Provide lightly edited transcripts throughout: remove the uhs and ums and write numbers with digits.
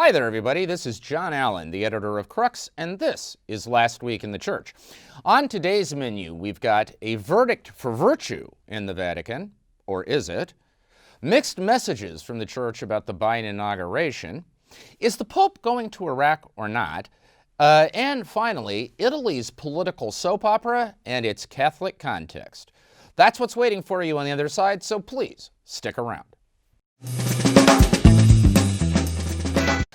Hi there, everybody. This is John Allen, the editor of Crux, and this is Last Week in the Church. On today's menu, we've got a verdict for virtue in the Vatican, or is it? Mixed messages from the Church about the Biden inauguration. Is the Pope going to Iraq or not? And finally, Italy's political soap opera and its Catholic context. That's what's waiting for you on the other side, so please stick around.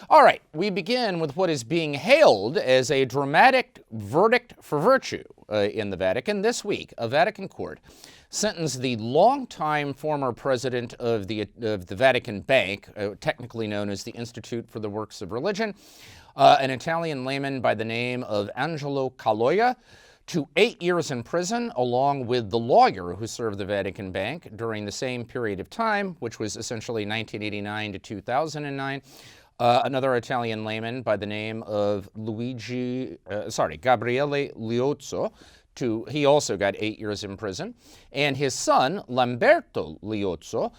All right, we begin with what is being hailed as a dramatic verdict for virtue in the Vatican. This week, a Vatican court sentenced the longtime former president of the Vatican Bank, technically known as the Institute for the Works of Religion, an Italian layman by the name of Angelo Caloia, to 8 years in prison, along with the lawyer who served the Vatican Bank during the same period of time, which was essentially 1989 to 2009. Another Italian layman by the name of Gabriele Liozzo. He also got 8 years in prison. And his son, Lamberto Liozzo,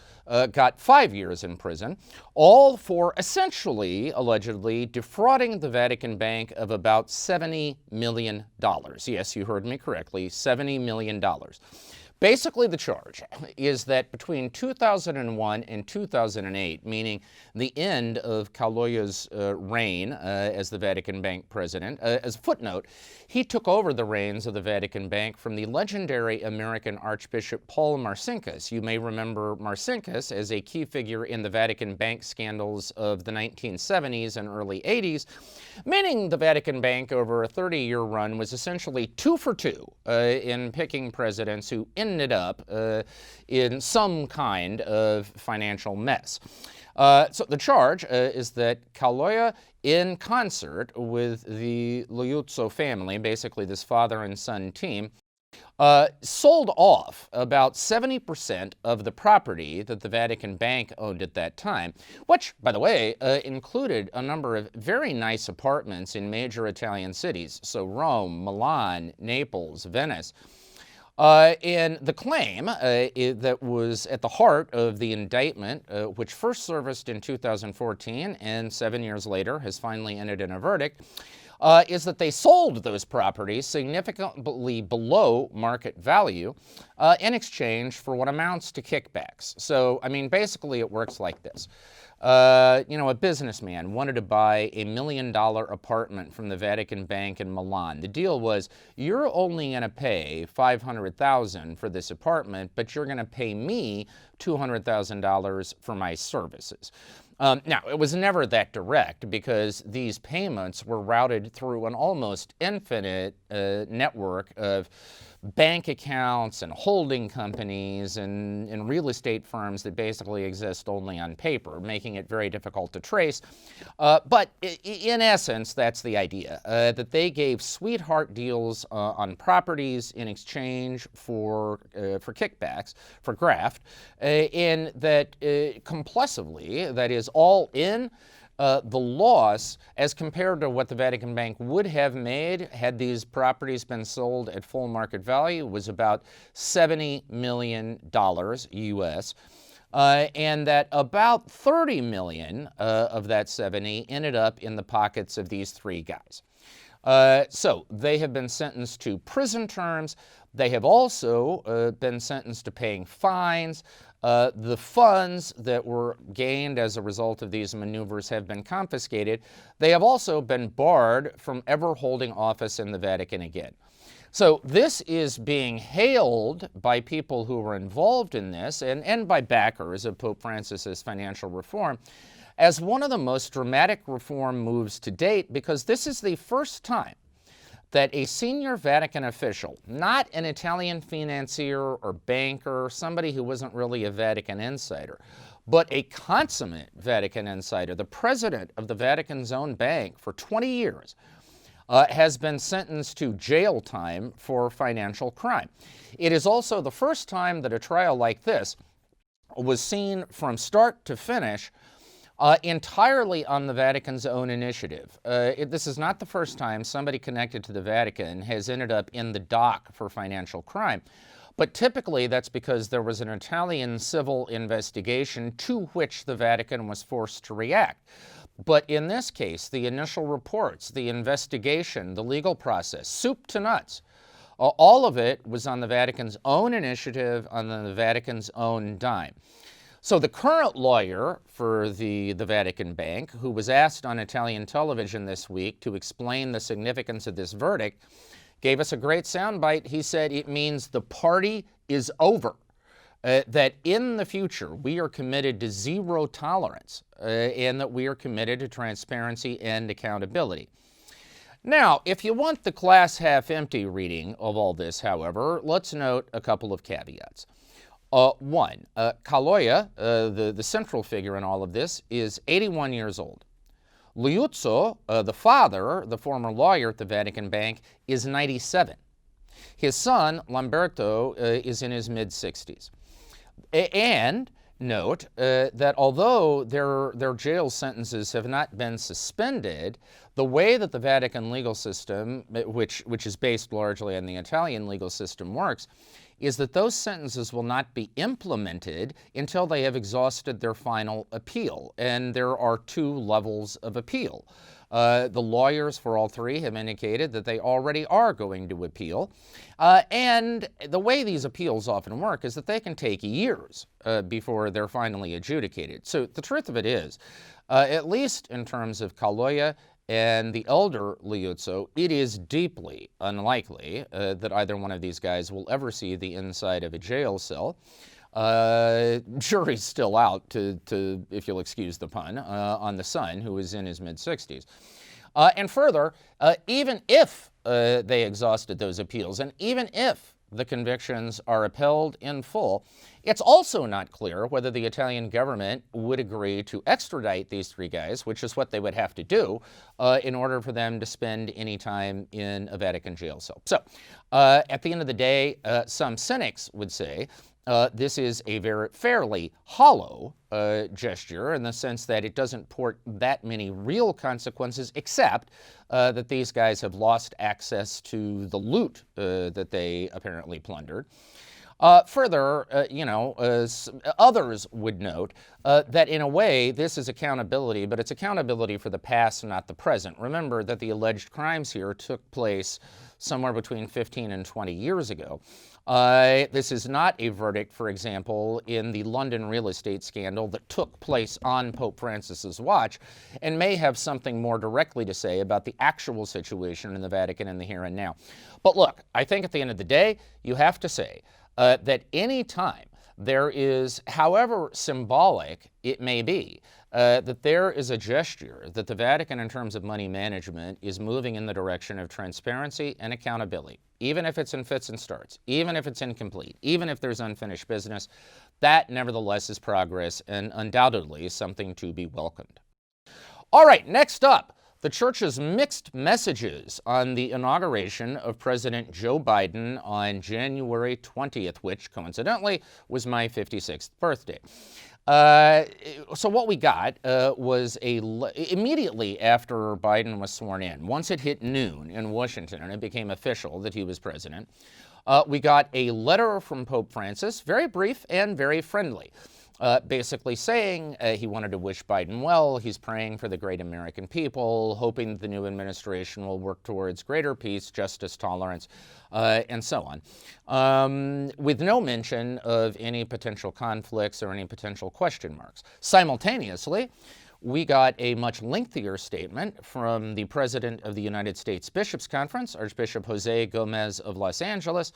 got 5 years in prison, all for essentially, allegedly, defrauding the Vatican Bank of about $70 million. Yes, you heard me correctly, $70 million. Basically, the charge is that between 2001 and 2008, meaning the end of Caloia's reign as the Vatican Bank president, as a footnote, he took over the reins of the Vatican Bank from the legendary American Archbishop Paul Marcinkus. You may remember Marcinkus as a key figure in the Vatican Bank scandals of the 1970s and early 80s, meaning the Vatican Bank over a 30-year run was essentially 2 for 2 in picking presidents who ended up in some kind of financial mess. So the charge is that Caloia, in concert with the Liuzzo family, basically this father and son team, sold off about 70% of the property that the Vatican Bank owned at that time, which, by the way, included a number of very nice apartments in major Italian cities, so Rome, Milan, Naples, Venice. And the claim that was at the heart of the indictment, which first surfaced in 2014 and 7 years later has finally ended in a verdict, is that they sold those properties significantly below market value in exchange for what amounts to kickbacks. So, I mean, basically it works like this. A businessman wanted to buy $1 million apartment from the Vatican Bank in Milan. The deal was, you're only going to pay $500,000 for this apartment, but you're going to pay me $200,000 for my services. Now, it was never that direct because these payments were routed through an almost infinite network of bank accounts and holding companies and real estate firms that basically exist only on paper, making it very difficult to trace. But in essence, that's the idea, that they gave sweetheart deals on properties in exchange for kickbacks, for graft, and that compulsively, that is all in, the loss, as compared to what the Vatican Bank would have made had these properties been sold at full market value, was about $70 million US. And that about $30 million of that 70 ended up in the pockets of these three guys. So they have been sentenced to prison terms. They have also been sentenced to paying fines. The funds that were gained as a result of these maneuvers have been confiscated. They have also been barred from ever holding office in the Vatican again. So this is being hailed by people who were involved in this and by backers of Pope Francis's financial reform as one of the most dramatic reform moves to date, because this is the first time that a senior Vatican official, not an Italian financier or banker, somebody who wasn't really a Vatican insider, but a consummate Vatican insider, the president of the Vatican's own bank for 20 years, has been sentenced to jail time for financial crime. It is also the first time that a trial like this was seen from start to finish entirely on the Vatican's own initiative. This is not the first time somebody connected to the Vatican has ended up in the dock for financial crime. But typically that's because there was an Italian civil investigation to which the Vatican was forced to react. But in this case, the initial reports, the investigation, the legal process, soup to nuts, all of it was on the Vatican's own initiative, on the Vatican's own dime. So the current lawyer for the Vatican Bank, who was asked on Italian television this week to explain the significance of this verdict, gave us a great soundbite. He said it means the party is over. That in the future we are committed to zero tolerance and that we are committed to transparency and accountability. Now, if you want the glass half empty reading of all this, however, let's note a couple of caveats. One, Kaloya, the central figure in all of this, is 81 years old. Liuzzo, the father, the former lawyer at the Vatican Bank, is 97. His son, Lamberto, is in his mid-60s. And note that although their jail sentences have not been suspended, the way that the Vatican legal system, which is based largely on the Italian legal system, works, is that those sentences will not be implemented until they have exhausted their final appeal. And there are two levels of appeal. The lawyers for all three have indicated that they already are going to appeal. And the way these appeals often work is that they can take years before they're finally adjudicated. So the truth of it is, at least in terms of Kaloya and the elder Liuzzo, it is deeply unlikely that either one of these guys will ever see the inside of a jail cell. Jury's still out, to if you'll excuse the pun, on the son, who is in his mid-60s. And further, even if they exhausted those appeals, and even if the convictions are upheld in full, it's also not clear whether the Italian government would agree to extradite these three guys, which is what they would have to do in order for them to spend any time in a Vatican jail cell. So, at the end of the day, some cynics would say this is a very fairly hollow gesture in the sense that it doesn't port that many real consequences, except that these guys have lost access to the loot that they apparently plundered. Further, others would note that in a way this is accountability, but it's accountability for the past, not the present. Remember that the alleged crimes here took place somewhere between 15 and 20 years ago. This is not a verdict, for example, in the London real estate scandal that took place on Pope Francis's watch, and may have something more directly to say about the actual situation in the Vatican in the here and now. But look, I think at the end of the day, you have to say that any time there is, however symbolic it may be, that there is a gesture that the Vatican, in terms of money management, is moving in the direction of transparency and accountability, even if it's in fits and starts, even if it's incomplete, even if there's unfinished business, that nevertheless is progress and undoubtedly something to be welcomed. All right, next up, the Church's mixed messages on the inauguration of President Joe Biden on January 20th, which coincidentally was my 56th birthday. So what we got was immediately after Biden was sworn in, once it hit noon in Washington and it became official that he was president, we got a letter from Pope Francis, very brief and very friendly, basically saying he wanted to wish Biden well, he's praying for the great American people, hoping the new administration will work towards greater peace, justice, tolerance, and so on, with no mention of any potential conflicts or any potential question marks. Simultaneously, we got a much lengthier statement from the president of the United States Bishops' Conference, Archbishop Jose Gomez of Los Angeles,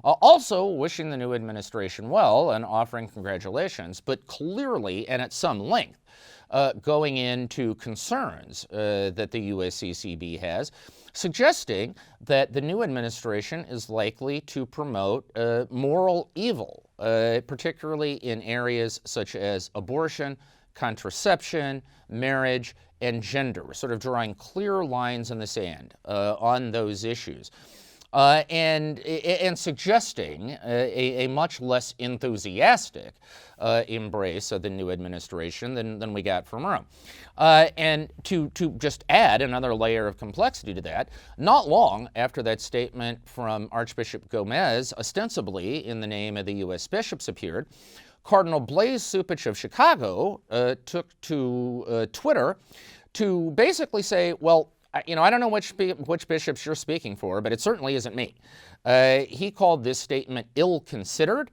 also wishing the new administration well and offering congratulations, but clearly and at some length going into concerns that the USCCB has, suggesting that the new administration is likely to promote moral evil, particularly in areas such as abortion, contraception, marriage, and gender, sort of drawing clear lines in the sand on those issues. And suggesting a much less enthusiastic embrace of the new administration than we got from Rome. And to just add another layer of complexity to that, not long after that statement from Archbishop Gomez, ostensibly in the name of the U.S. bishops, appeared, Cardinal Blaise Cupich of Chicago took to Twitter to basically say, well, I don't know which bishops you're speaking for, but it certainly isn't me. He called this statement ill-considered.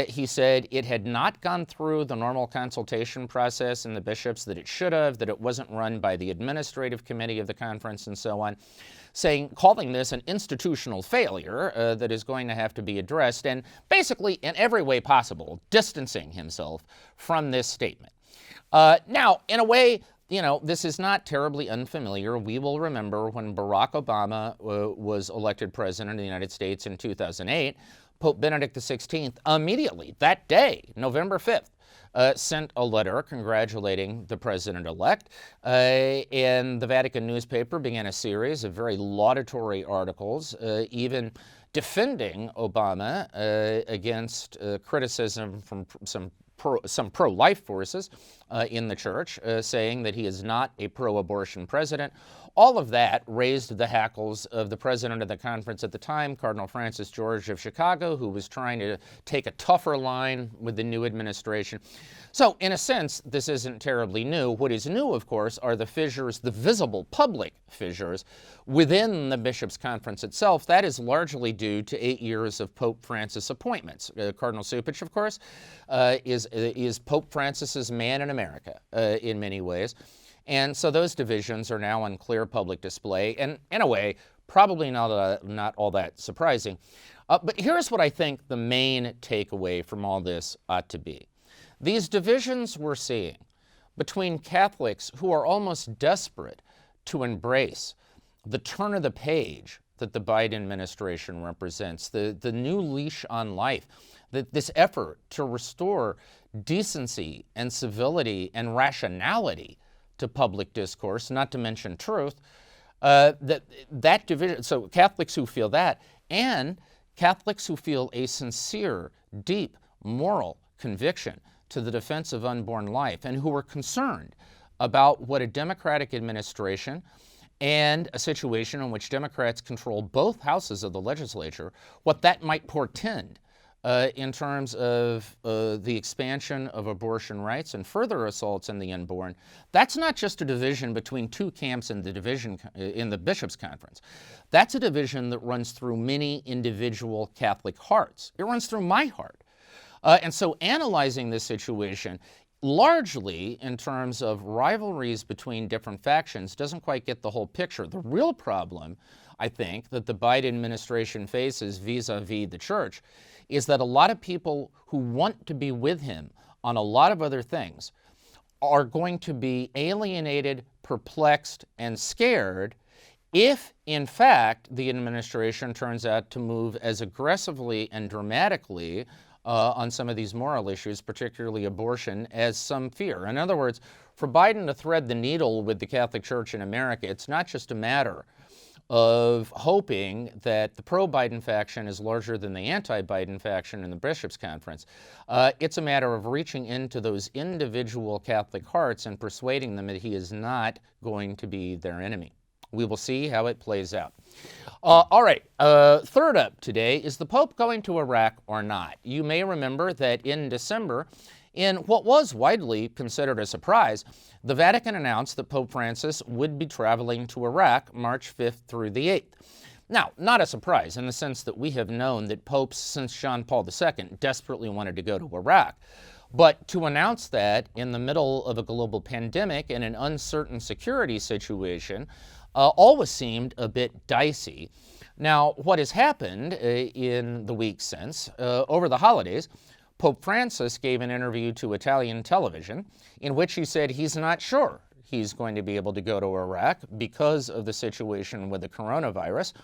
He said it had not gone through the normal consultation process in the bishops that it should have, that it wasn't run by the administrative committee of the conference and so on, calling this an institutional failure that is going to have to be addressed, and basically in every way possible distancing himself from this statement. Now, in a way, this is not terribly unfamiliar. We will remember when Barack Obama was elected president of the United States in 2008, Pope Benedict XVI immediately that day, November 5th, sent a letter congratulating the president-elect, and the Vatican newspaper began a series of very laudatory articles, even defending Obama against criticism from some pro-life forces in the church, saying that he is not a pro-abortion president. All of that raised the hackles of the president of the conference at the time, Cardinal Francis George of Chicago, who was trying to take a tougher line with the new administration. So, in a sense, this isn't terribly new. What is new, of course, are the fissures, the visible public fissures within the Bishops' Conference itself. That is largely due to 8 years of Pope Francis appointments. Cardinal Cupich, of course, is Pope Francis's man in America in many ways. And so those divisions are now on clear public display, and in a way, probably not all that surprising. But here's what I think the main takeaway from all this ought to be. These divisions we're seeing between Catholics who are almost desperate to embrace the turn of the page that the Biden administration represents, the new leash on life, this effort to restore decency and civility and rationality to public discourse, not to mention truth, that division, so Catholics who feel that, and Catholics who feel a sincere, deep moral conviction to the defense of unborn life, and who are concerned about what a Democratic administration and a situation in which Democrats control both houses of the legislature, what that might portend in terms of the expansion of abortion rights and further assaults on the unborn. That's not just a division between two camps in the Bishops' Conference. That's a division that runs through many individual Catholic hearts. It runs through my heart. And so analyzing this situation largely in terms of rivalries between different factions doesn't quite get the whole picture. The real problem, I think, that the Biden administration faces vis-a-vis the church is that a lot of people who want to be with him on a lot of other things are going to be alienated, perplexed, and scared if, in fact, the administration turns out to move as aggressively and dramatically on some of these moral issues, particularly abortion, as some fear. In other words, for Biden to thread the needle with the Catholic Church in America, it's not just a matter of hoping that the pro-Biden faction is larger than the anti-Biden faction in the Bishops' Conference. It's a matter of reaching into those individual Catholic hearts and persuading them that he is not going to be their enemy. We will see how it plays out. All right, third up today, is the Pope going to Iraq or not? You may remember that in December, in what was widely considered a surprise, the Vatican announced that Pope Francis would be traveling to Iraq March 5th through the 8th. Now, not a surprise in the sense that we have known that popes since John Paul II desperately wanted to go to Iraq. But to announce that in the middle of a global pandemic and an uncertain security situation always seemed a bit dicey. Now, what has happened in the weeks since, over the holidays, Pope Francis gave an interview to Italian television in which he said he's not sure he's going to be able to go to Iraq because of the situation with the coronavirus.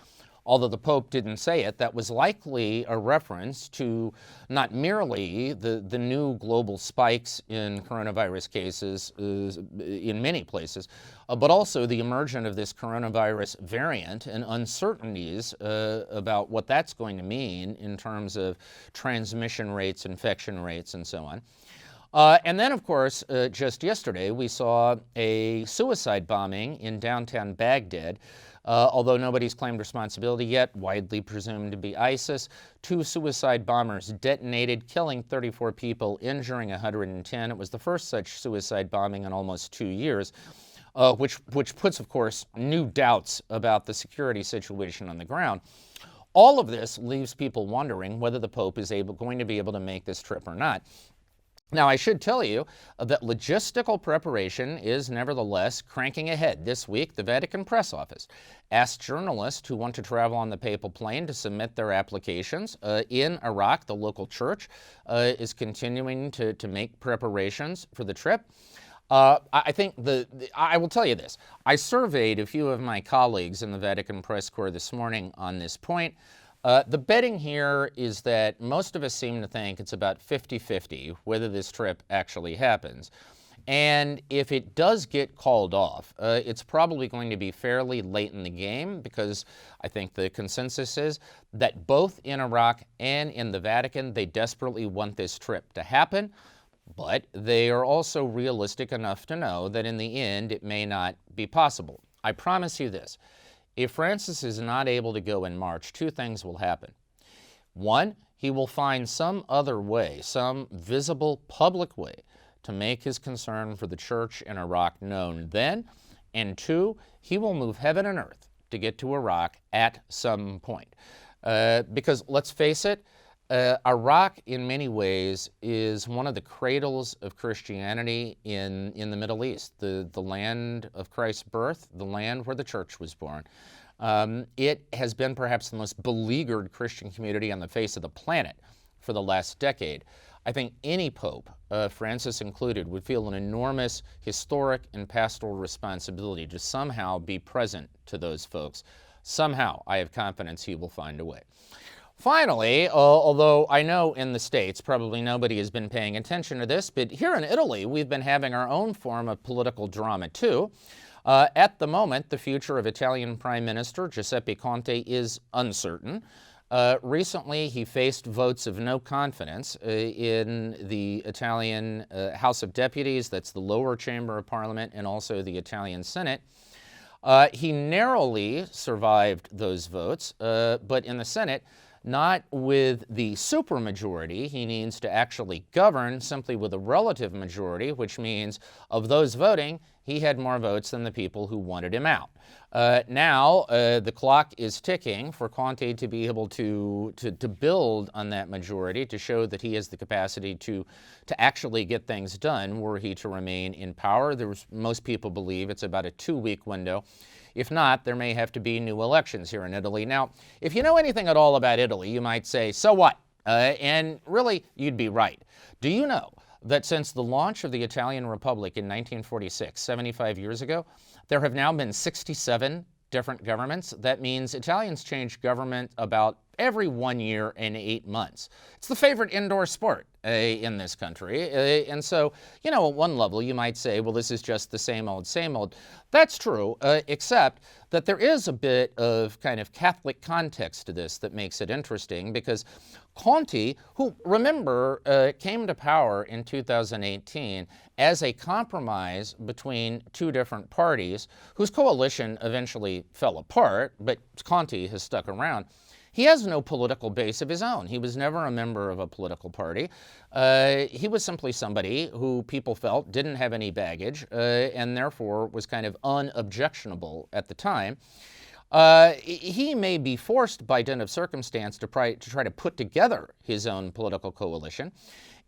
Although the Pope didn't say it, that was likely a reference to not merely the new global spikes in coronavirus cases in many places, but also the emergence of this coronavirus variant and uncertainties about what that's going to mean in terms of transmission rates, infection rates, and so on. And then, of course, just yesterday, we saw a suicide bombing in downtown Baghdad. Although nobody's claimed responsibility yet, widely presumed to be ISIS. 2 suicide bombers detonated, killing 34 people, injuring 110. It was the first such suicide bombing in almost 2 years, which puts, of course, new doubts about the security situation on the ground. All of this leaves people wondering whether the Pope is going to be able to make this trip or not. Now, I should tell you that logistical preparation is nevertheless cranking ahead. This week, the Vatican press office asked journalists who want to travel on the papal plane to submit their applications. In Iraq, the local church is continuing to make preparations for the trip. I think I will tell you this. I surveyed a few of my colleagues in the Vatican press corps this morning on this point. The betting here is that most of us seem to think it's about 50-50 whether this trip actually happens. And if it does get called off, it's probably going to be fairly late in the game, because I think the consensus is that both in Iraq and in the Vatican, they desperately want this trip to happen. But they are also realistic enough to know that in the end, it may not be possible. I promise you this. If Francis is not able to go in March, 2 things will happen. 1, he will find some other way, some visible public way, to make his concern for the church in Iraq known then. And 2, he will move heaven and earth to get to Iraq at some point. Because let's face it, Iraq, in many ways, is one of the cradles of Christianity in the Middle East, the land of Christ's birth, the land where the church was born. It has been perhaps the most beleaguered Christian community on the face of the planet for the last decade. I think any pope, Francis included, would feel an enormous historic and pastoral responsibility to somehow be present to those folks. Somehow, I have confidence he will find a way. Finally, although I know in the States probably nobody has been paying attention to this, but here in Italy we've been having our own form of political drama too. At the moment, the future of Italian Prime Minister Giuseppe Conte is uncertain. Recently, he faced votes of no confidence in the Italian House of Deputies, that's the lower chamber of Parliament, and also the Italian Senate. He narrowly survived those votes, but in the Senate, not with the supermajority he needs to actually govern, simply with a relative majority, which means of those voting, he had more votes than the people who wanted him out. Now, the clock is ticking for Conte to be able to build on that majority, to show that he has the capacity to actually get things done were he to remain in power. Most people believe it's about a 2-week window. If not, there may have to be new elections here in Italy. Now, if you know anything at all about Italy, you might say, so what? And really, you'd be right. Do you know that since the launch of the Italian Republic in 1946, 75 years ago, there have now been 67 different governments? That means Italians change government about every 1 year and 8 months. It's the favorite indoor sport in this country. And so, you know, at one level you might say, well, this is just the same old, same old. That's true, except that there is a bit of kind of Catholic context to this that makes it interesting, because Conte, who, remember, came to power in 2018 as a compromise between 2 different parties whose coalition eventually fell apart, but Conte has stuck around. He has no political base of his own. He was never a member of a political party. He was simply somebody who people felt didn't have any baggage and therefore was kind of unobjectionable at the time. He may be forced by dint of circumstance to try to put together his own political coalition,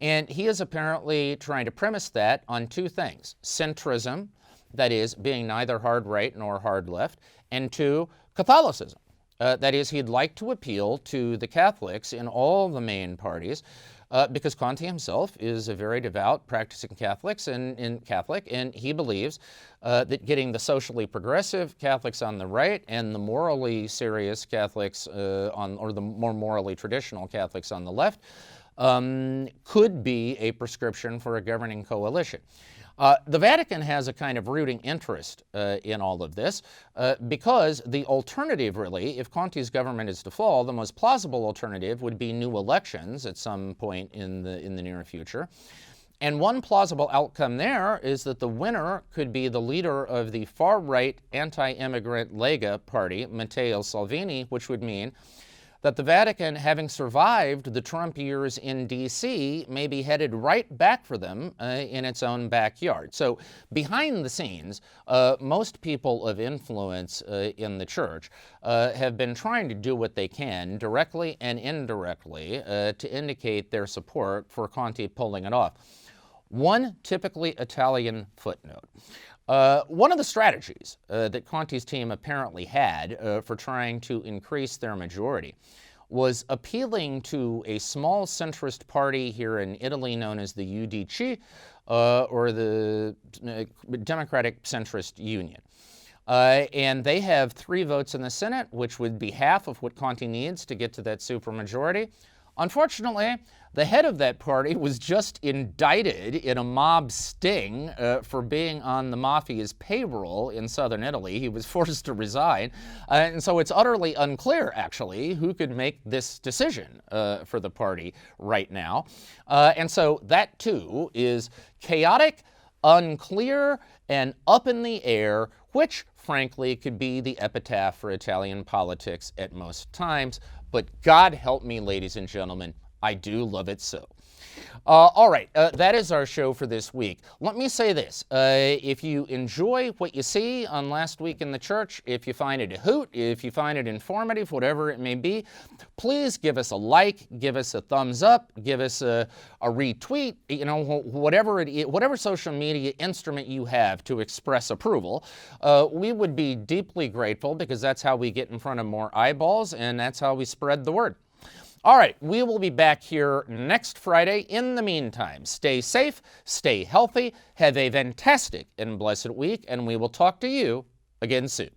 and he is apparently trying to premise that on 2 things: centrism, that is, being neither hard right nor hard left, and 2, Catholicism. That is, he'd like to appeal to the Catholics in all the main parties, because Conte himself is a very devout practicing Catholic, and he believes that getting the socially progressive Catholics on the right and the morally serious Catholics or the more morally traditional Catholics on the left could be a prescription for a governing coalition. The Vatican has a kind of rooting interest in all of this because the alternative, really, if Conte's government is to fall, the most plausible alternative would be new elections at some point in the near future. And one plausible outcome there is that the winner could be the leader of the far-right anti-immigrant Lega party, Matteo Salvini, which would mean that the Vatican, having survived the Trump years in D.C., may be headed right back for them in its own backyard. So behind the scenes, most people of influence in the church have been trying to do what they can, directly and indirectly, to indicate their support for Conte pulling it off. One typically Italian footnote. One of the strategies that Conte's team apparently had for trying to increase their majority was appealing to a small centrist party here in Italy known as the UDC, or the Democratic Centrist Union. And they have 3 votes in the Senate, which would be half of what Conte needs to get to that supermajority. Unfortunately, the head of that party was just indicted in a mob sting for being on the mafia's payroll in southern Italy. He was forced to resign. And so it's utterly unclear, actually, who could make this decision for the party right now. And so that, too, is chaotic, unclear, and up in the air, which, frankly, could be the epitaph for Italian politics at most times. But God help me, ladies and gentlemen, I do love it so. All right, that is our show for this week. Let me say this. If you enjoy what you see on Last Week in the Church, if you find it a hoot, if you find it informative, whatever it may be, please give us a like, give us a thumbs up, give us a retweet, whatever social media instrument you have to express approval. We would be deeply grateful because that's how we get in front of more eyeballs and that's how we spread the word. All right, we will be back here next Friday. In the meantime, stay safe, stay healthy, have a fantastic and blessed week, and we will talk to you again soon.